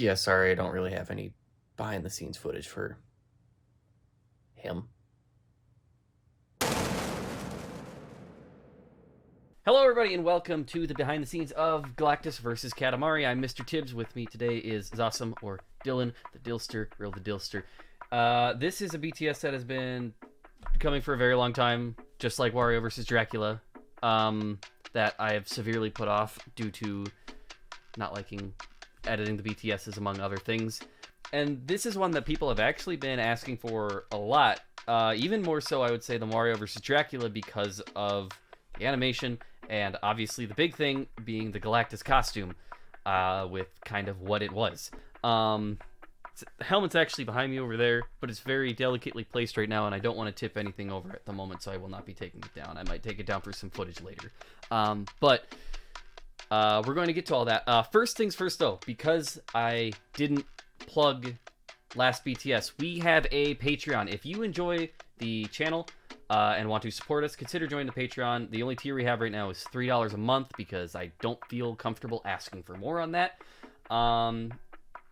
Yeah, sorry, I don't really have any behind the scenes footage for him. Hello, everybody, and welcome to the behind the scenes of Galactus versus Katamari. I'm Mr. Tibbs. With me today is Zossam, or Dylan, the Dillster, Real the Dillster. This is a BTS that has been coming for a very long time, just like Wario versus Dracula, that I have severely put off due to not liking editing the BTSs, among other things. And this is one that people have actually been asking for a lot, even more so, I would say, than Wario versus Dracula, because of the animation, and obviously the big thing being the Galactus costume, with kind of what it was. The helmet's actually behind me over there, but it's very delicately placed right now, and I don't want to tip anything over at the moment, so I will not be taking it down. I might take it down for some footage later. But we're going to get to all that. First things first, though, because I didn't plug last BTS, we have a Patreon. If you enjoy the channel and want to support us, consider joining the Patreon. The only tier we have right now is $3 a month because I don't feel comfortable asking for more on that.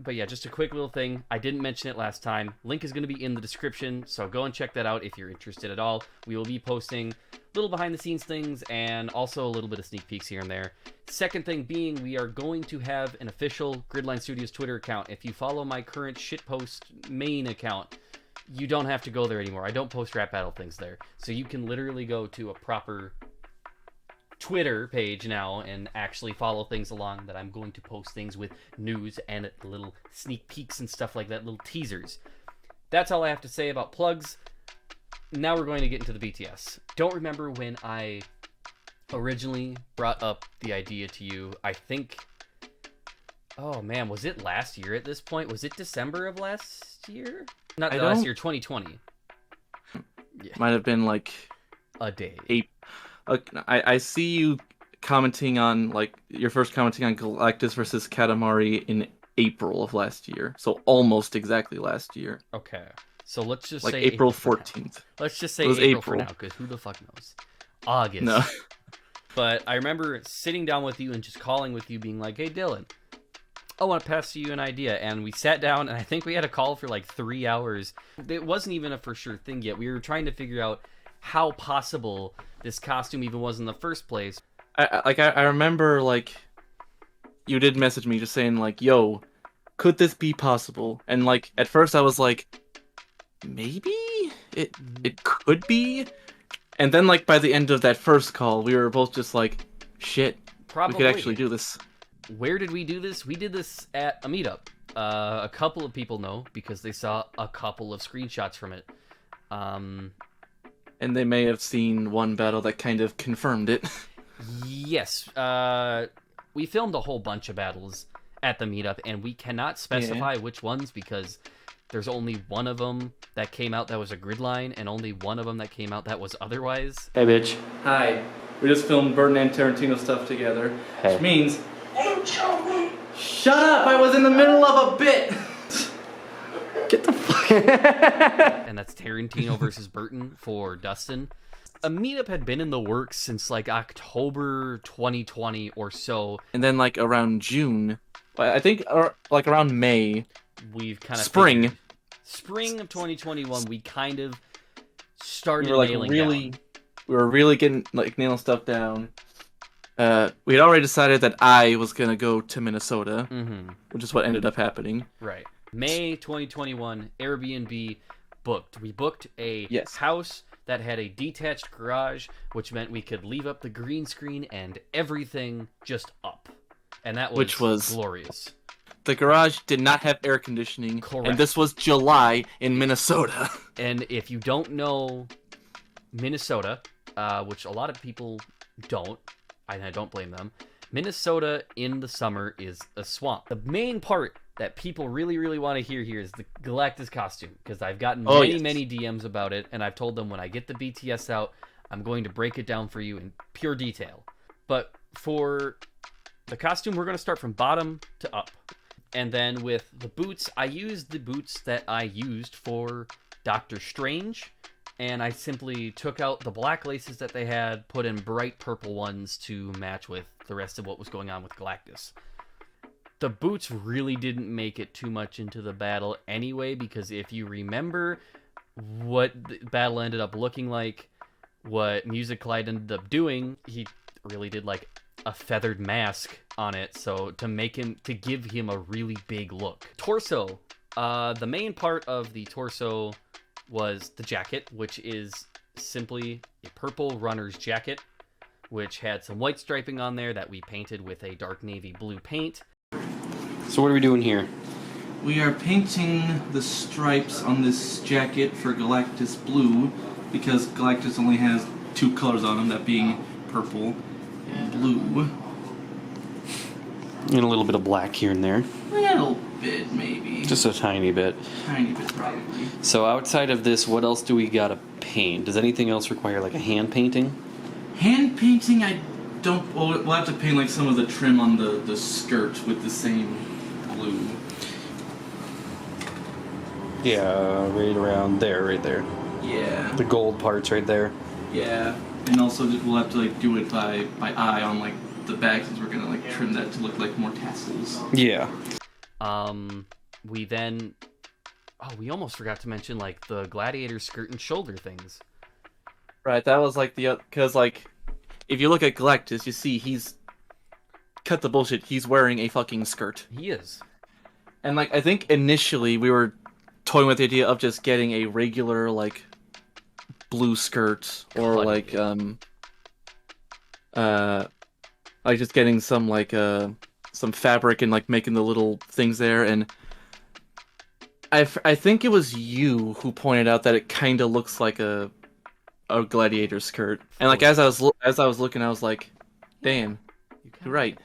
But yeah, just a quick little thing. I didn't mention it last time. Link is going to be in the description, so go and check that out if you're interested at all. We will be posting little behind the scenes things and also a little bit of sneak peeks here and there. Second thing being, we are going to have an official GridLine Studios Twitter account. If you follow my current shitpost main account, you don't have to go there anymore. I don't post rap battle things there. So you can literally go to a proper Twitter page now and actually follow things along that I'm going to post things with news and little sneak peeks and stuff like that, little teasers. That's all I have to say about plugs. Now we're going to get into the BTS. Don't remember when I originally brought up the idea to you. I think, oh man, was it last year at this point? Was it December of last year? Not last year, 2020. Yeah. Might have been like a day. I see you commenting on, like, your first commenting on Galactus versus Katamari in April of last year. So almost exactly last year. Okay. So let's just like say April 14th. Let's just say April for now, because who the fuck knows? August. No. But I remember sitting down with you and just calling with you, being like, hey, Dylan, I want to pass you an idea. And we sat down, and I think we had a call for like 3 hours. It wasn't even a for sure thing yet. We were trying to figure out how possible this costume even was in the first place. I remember, like, you did message me just saying, like, yo, could this be possible? And, like, at first I was like, maybe it could be. And then, like, by the end of that first call, we were both just like, shit, Probably. we could actually do this. Where did we do this? We did this at a meetup. A couple of people know because they saw a couple of screenshots from it. And they may have seen one battle that kind of confirmed it. Yes. We filmed a whole bunch of battles at the meetup, and we cannot specify which ones because there's only one of them that came out that was a GridLine, and only one of them that came out that was otherwise. Hey, bitch. Hi. We just filmed Burton and Tarantino stuff together. Hey. Which means... Shut up! I was in the middle of a bit! Get the fuck... And that's Tarantino versus Burton for Dustin. A meetup had been in the works since like October 2020 or so. And then like around June, I think, or like around May, we've kind of spring of 2021, we kind of started we were like nailing really down. We were really getting like nailing stuff down. We had already decided that I was gonna go to Minnesota, which is what ended up happening. Right. May 2021, Airbnb booked. We booked a house that had a detached garage, which meant we could leave up the green screen and everything just up. And that was glorious. The garage did not have air conditioning. Correct. And this was July in Minnesota. And if you don't know Minnesota, which a lot of people don't, and I don't blame them, Minnesota in the summer is a swamp. The main part that people really, really want to hear here is the Galactus costume, because I've gotten many DMs about it, and I've told them when I get the BTS out, I'm going to break it down for you in pure detail. But for the costume, we're going to start from bottom to up. And then with the boots, I used the boots that I used for Doctor Strange, and I simply took out the black laces that they had, put in bright purple ones to match with the rest of what was going on with Galactus. The boots really didn't make it too much into the battle anyway, because if you remember what the battle ended up looking like, what Music Clyde ended up doing, he really did like a feathered mask on it, so to give him a really big look. Torso. The main part of the torso was the jacket, which is simply a purple runner's jacket, which had some white striping on there that we painted with a dark navy blue paint. So what are we doing here? We are painting the stripes on this jacket for Galactus blue, because Galactus only has 2 colors on him, that being purple and blue. And a little bit of black here and there. A little bit, maybe. Just a tiny bit. Tiny bit, probably. So outside of this, what else do we gotta paint? Does anything else require like a hand painting? Hand painting, I don't... Well, we'll have to paint like some of the trim on the skirt with the same blue. Yeah, right around there, right there. Yeah. The gold parts right there. Yeah. And also we'll have to like do it by eye on like the back, since we're gonna like trim that to look like more tassels. Yeah. We then... Oh, we almost forgot to mention like the gladiator skirt and shoulder things. Right, that was like the... Because like, if you look at Galactus, you see he's... Cut the bullshit, he's wearing a fucking skirt. He is. And like, I think initially we were toying with the idea of just getting a regular like blue skirt, or like just getting some like some fabric and like making the little things there. And I think it was you who pointed out that it kind of looks like a gladiator skirt. And like as I was looking, I was like, damn, you're right.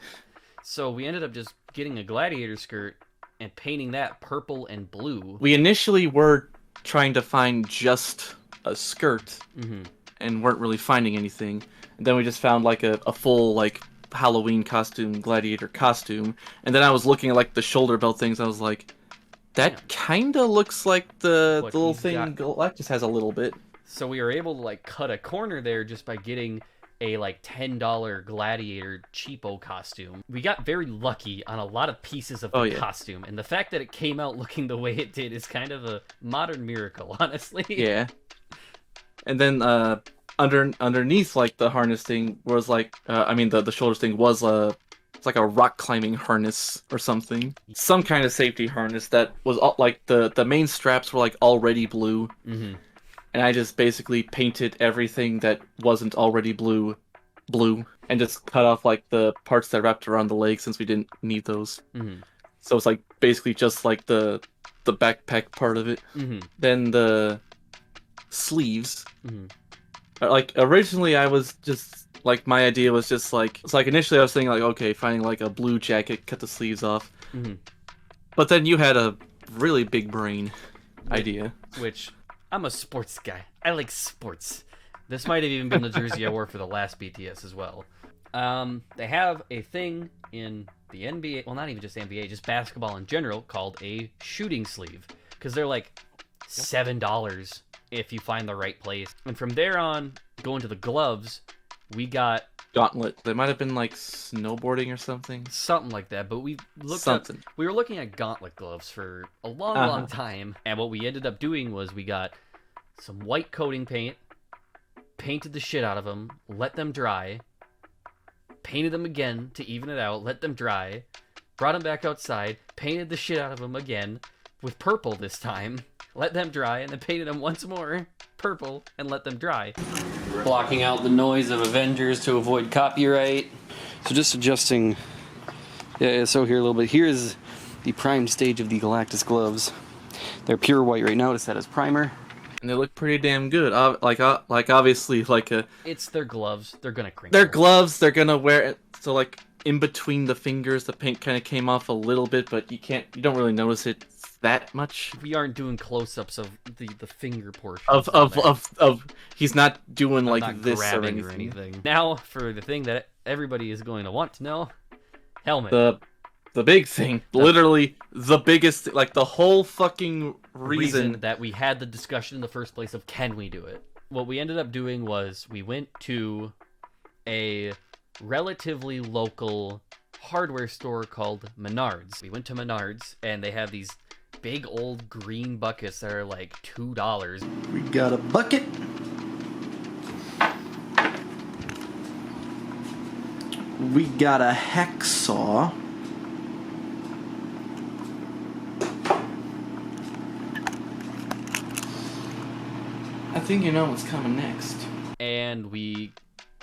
So we ended up just getting a gladiator skirt and painting that purple and blue. We initially were trying to find just a skirt, and weren't really finding anything. And then we just found like a full like Halloween costume, gladiator costume. And then I was looking at like the shoulder belt things. I was like, that kind of looks like the little thing Galactus has a little bit. So we were able to like cut a corner there just by getting a like $10 gladiator cheapo costume. We got very lucky on a lot of pieces of the costume, and the fact that it came out looking the way it did is kind of a modern miracle, honestly. Yeah. And then underneath like the harness thing was like the shoulders thing was it's like a rock climbing harness or something, some kind of safety harness that was like the main straps were like already blue. And I just basically painted everything that wasn't already blue, and just cut off like the parts that wrapped around the legs, since we didn't need those. So it's like basically just like the backpack part of it. Then the sleeves. Like originally, I was just like, my idea was just like, it's like initially I was thinking like, okay, finding like a blue jacket, cut the sleeves off. But then you had a really big brain idea, which. I'm a sports guy. I like sports. This might have even been the jersey I wore for the last BTS as well. They have a thing in the NBA, well, not even just NBA, just basketball in general, called a shooting sleeve. Because they're like $7 if you find the right place. And from there on, going to the gloves, we got... Gauntlet. They might have been like snowboarding or something. Something like that, but we were looking at gauntlet gloves for a long time. And what we ended up doing was we got some white coating paint, painted the shit out of them, let them dry, painted them again to even it out, let them dry, brought them back outside, painted the shit out of them again, with purple this time, let them dry, and then painted them once more, purple, and let them dry. Blocking out the noise of Avengers to avoid copyright. So just adjusting, so here a little bit. Here's the primed stage of the Galactus gloves. They're pure white right now to set as primer. And they look pretty damn good. Like obviously, like it's their gloves. They're gonna crinkle. Their gloves. They're gonna wear it. So like in between the fingers, the paint kind of came off a little bit, but you don't really notice it that much. We aren't doing close-ups of the finger portion. Of he's not doing like not this or anything. Now for the thing that everybody is going to want to know, helmet. The big thing, literally the biggest, like the whole fucking reason that we had the discussion in the first place of can we do it. What we ended up doing was we went to a relatively local hardware store called Menards. We went to Menards, and they have these big old green buckets that are like $2. We got a bucket. We got a hacksaw. I think you know what's coming next. And we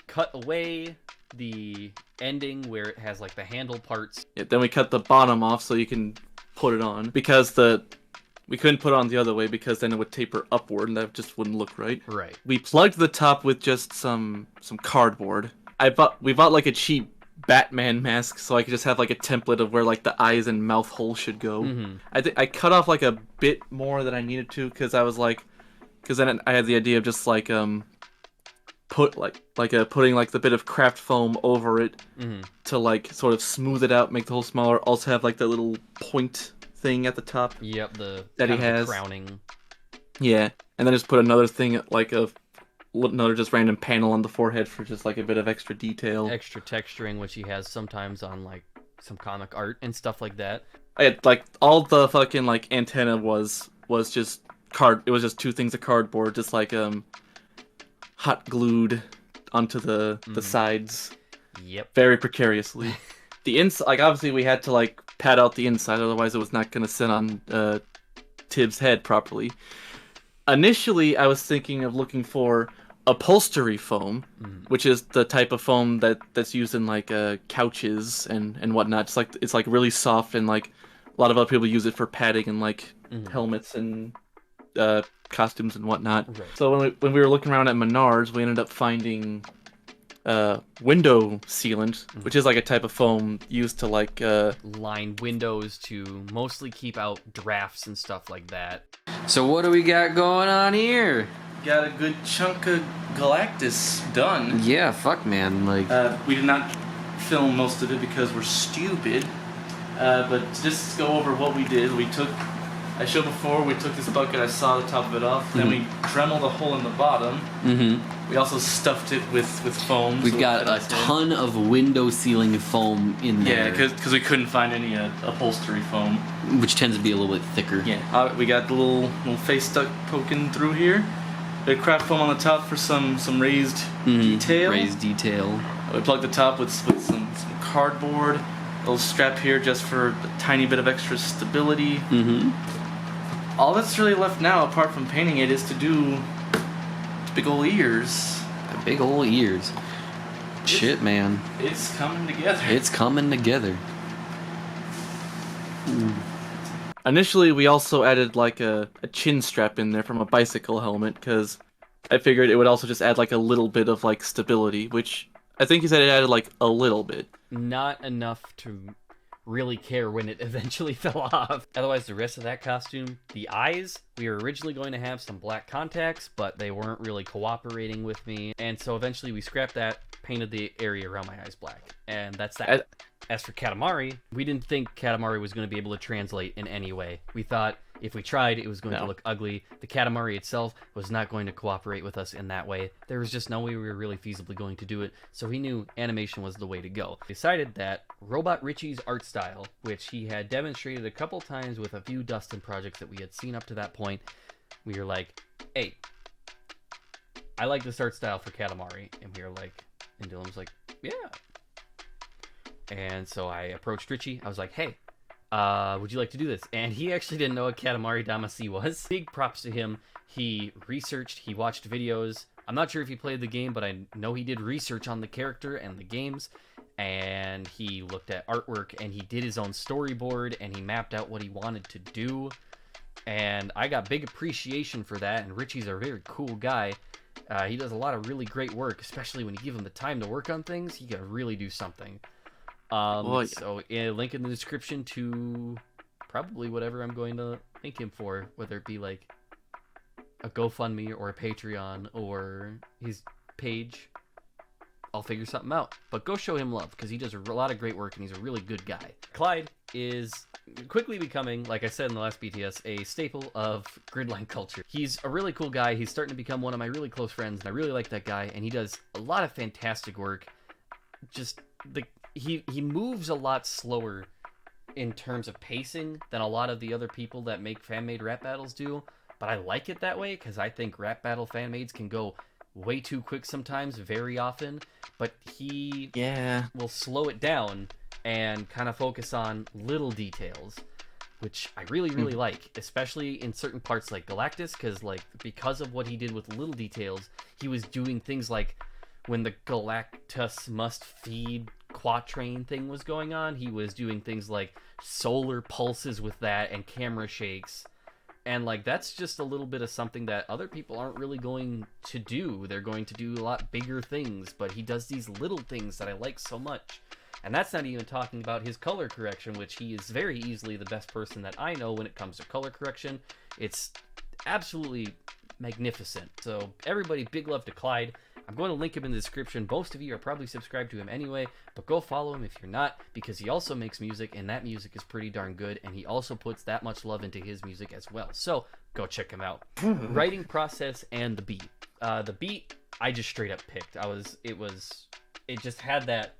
cut away the ending where it has like the handle parts. Yeah, then we cut the bottom off so you can put it on, because we couldn't put it on the other way because then it would taper upward and that just wouldn't look right. Right. We plugged the top with just some cardboard. We bought like a cheap Batman mask so I could just have like a template of where like the eyes and mouth hole should go. Mm-hmm. I cut off like a bit more than I needed to because then I had the idea of just like putting like the bit of craft foam over it to like sort of smooth it out, make the hole smaller. Also have like that little point thing at the top. Yep, that he has crowning. Yeah, and then just put another thing like another just random panel on the forehead for just like a bit of extra detail, extra texturing, which he has sometimes on like some comic art and stuff like that. I had, like, all the fucking like antenna was just it was just two things of cardboard, just like hot glued onto the sides. Yep. Very precariously. The inside, like, obviously we had to like pad out the inside, otherwise it was not gonna sit on Tibbs' head properly. Initially, I was thinking of looking for upholstery foam, which is the type of foam that's used in like couches and whatnot. It's like really soft, and like a lot of other people use it for padding and like helmets and costumes and whatnot. Right. So when we were looking around at Menards, we ended up finding window sealant, which is like a type of foam used to like line windows to mostly keep out drafts and stuff like that. So what do we got going on here? Got a good chunk of Galactus done. Yeah, fuck, man. Like, We did not film most of it because we're stupid. But to just go over what we did, I showed before, we took this bucket, I saw the top of it off, then we dremeled a hole in the bottom. We also stuffed it with foam. We've got a ton of window sealing foam in there. Yeah, because we couldn't find any upholstery foam. Which tends to be a little bit thicker. Yeah, we got the little face stuck poking through here. Bit of craft foam on the top for some raised detail. Raised detail. We plugged the top with some cardboard. A little strap here just for a tiny bit of extra stability. All that's really left now, apart from painting it, is to do big ol' ears. The big ol' ears. Shit, man. It's coming together. It's coming together. Initially, we also added like a chin strap in there from a bicycle helmet, because I figured it would also just add like a little bit of like stability, which I think he said it added like a little bit. Not enough to really care when it eventually fell off. Otherwise, the rest of that costume, the eyes, we were originally going to have some black contacts, but they weren't really cooperating with me. And so eventually we scrapped that, painted the area around my eyes black. And that's that. As for Katamari, we didn't think Katamari was going to be able to translate in any way. We thought if we tried, it was going to look ugly. The Katamari itself was not going to cooperate with us in that way. There was just no way we were really feasibly going to do it, so he knew animation was the way to go. We decided that Robot Richie's art style, which he had demonstrated a couple times with a few Dustin projects that we had seen up to that point, we were like, hey, I like this art style for Katamari. And we were like, and Dylan was like, yeah. And so I approached Richie. I was like, hey, would you like to do this? And he actually didn't know what Katamari Damacy was. Big props to him. He researched, he watched videos. I'm not sure if he played the game, but I know he did research on the character and the games. And he looked at artwork, and he did his own storyboard, and he mapped out what he wanted to do. And I got big appreciation for that, and Richie's a very cool guy. He does a lot of really great work, especially when you give him the time to work on things. He can really do something. So link in the description to probably whatever I'm going to thank him for, whether it be like a GoFundMe or a Patreon or his page. I'll figure something out. But go show him love, because he does a lot of great work and he's a really good guy. Clyde is quickly becoming, like I said in the last BTS, a staple of GridLine culture. He's a really cool guy. He's starting to become one of my really close friends, and I really like that guy, and he does a lot of fantastic work. Just he moves a lot slower in terms of pacing than a lot of the other people that make fan-made rap battles do, but I like it that way because I think rap battle fan-mades can go way too quick sometimes, very often, but he Yeah. will slow it down and kind of focus on little details, which I really like, especially in certain parts like Galactus, because of what he did with little details, he was doing things like when the Galactus must feed quatrain thing was going on, he was doing things like solar pulses with that and camera shakes, and like that's just a little bit of something that other people aren't really going to do. They're going to do a lot bigger things, but he does these little things that I like so much. And that's not even talking about his color correction, which he is very easily the best person that I know when it comes to color correction. It's absolutely magnificent. So everybody, big love to Clyde. I'm going to link him in the description. Most of you are probably subscribed to him anyway, but go follow him if you're not, because he also makes music, and that music is pretty darn good, and he also puts that much love into his music as well. So go check him out. Writing process and the beat. The beat, I just straight up picked. It just had that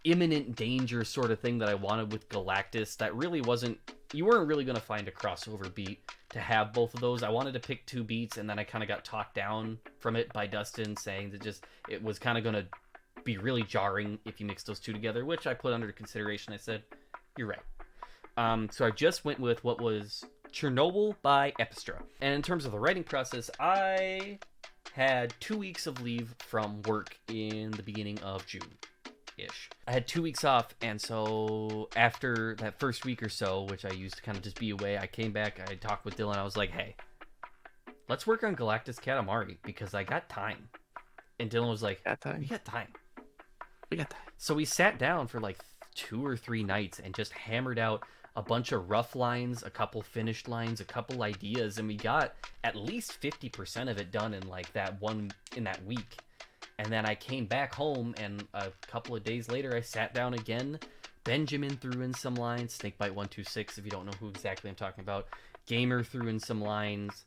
imminent danger sort of thing that I wanted with Galactus. That really wasn't, you weren't really going to find a crossover beat to have both of those. I wanted to pick 2 beats, and then I kind of got talked down from it by Dustin, saying that it was kind of going to be really jarring if you mix those 2 together, which I put under consideration. I said, you're right. So I just went with what was Chernobyl by Epistra. And in terms of the writing process, I had 2 weeks of leave from work in the beginning of June. I had 2 weeks off, and so after that first week or so, which I used to kind of just be away, I came back, I talked with Dylan, I was like, hey, let's work on Galactus Katamari, because I got time. And Dylan was like, we got time. So we sat down for like 2 or 3 nights and just hammered out a bunch of rough lines, a couple finished lines, a couple ideas, and we got at least 50% of it done in like that week. And then I came back home, and a couple of days later, I sat down again. Benjamin threw in some lines. Snakebite126, if you don't know who exactly I'm talking about. Gamer threw in some lines.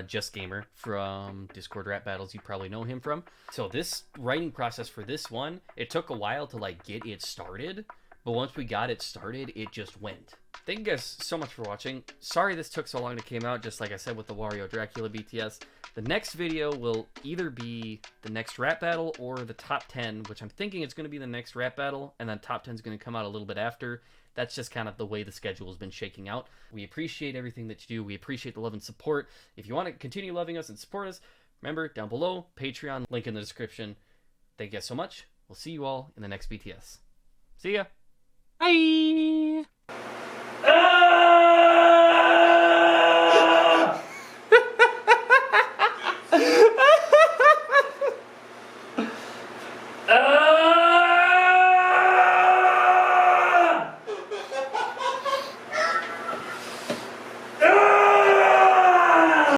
Just Gamer from Discord Rap Battles, you probably know him from. So this writing process for this one, it took a while to like get it started. But once we got it started, it just went. Thank you guys so much for watching. Sorry this took so long to come out, just like I said with the Wario Dracula BTS. The next video will either be the next rap battle or the top 10, which I'm thinking it's going to be the next rap battle, and then top 10 is going to come out a little bit after. That's just kind of the way the schedule has been shaking out. We appreciate everything that you do. We appreciate the love and support. If you want to continue loving us and support us, remember, down below, Patreon, link in the description. Thank you guys so much. We'll see you all in the next BTS. See ya! Bye.